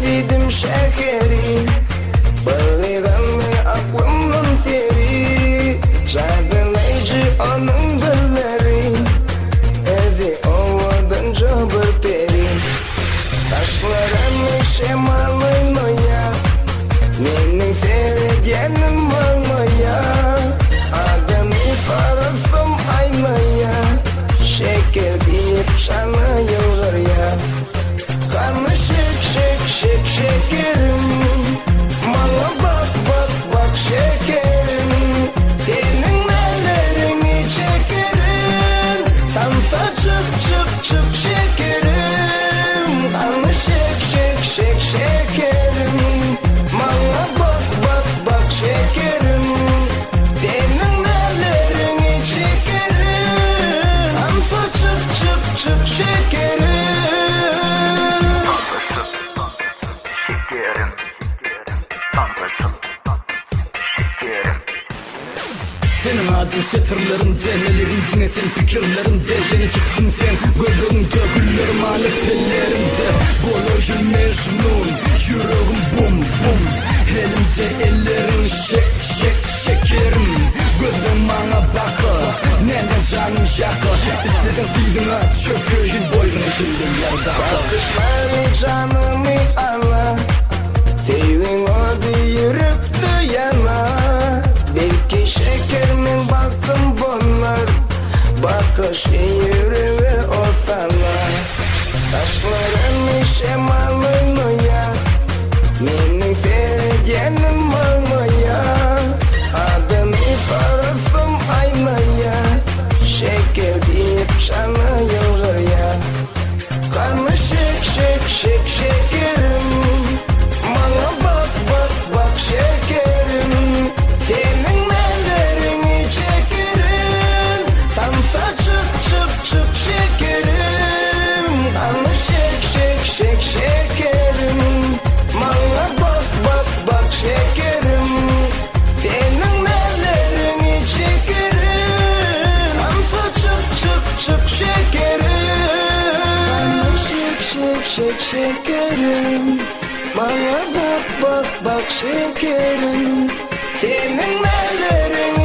özledim şekeri, bağlayalım aklımın teri, çağırlayıcı onun gülleri, ezi ovadan cıbır peri. Taşlarım şemalı ya, benim sevdiğim var ya, adamı farasım aynı ya, şeker deyip sana yıllar ya. Kanlı şek şekerim, bana bak şekerim, senin ellerini çekerim, tansa çık şekerim. Kanlı şek şekerim, bana bak şekerim, senin ellerini çekerim, tansa çık şekerim. Senin adın satırlarımda, nelerin yine senin fikirlerimde. Yeni çıktın sen gözlerimde, güllerim alet ellerimde. Bolojun mecnun, yüreğim bum bum, elimde ellerin şekerim. Gözüm bana bakır, neden canım yakır, İstedin dilime çökür, boyun eşildim yerde. Bakışları canımı ala, sevin o yürekte yana. Belki şeker mi baktım bunlar, bakış yüreğe o sana. Taşların şemalı ya, benim sevdiğim var ya, adını farasım aynı ya, şeker deyip sana yıllar ya. Kanlı şek şekerim, bana bak şekerim, senin ellerini çekerim, tansa çık şekerim. Kanlı şek şekerim, bana bak şekerim, senin ellerini çekerim, tansa çık şekerim. Şek şekerim, bana bak şekerim, senin ellerin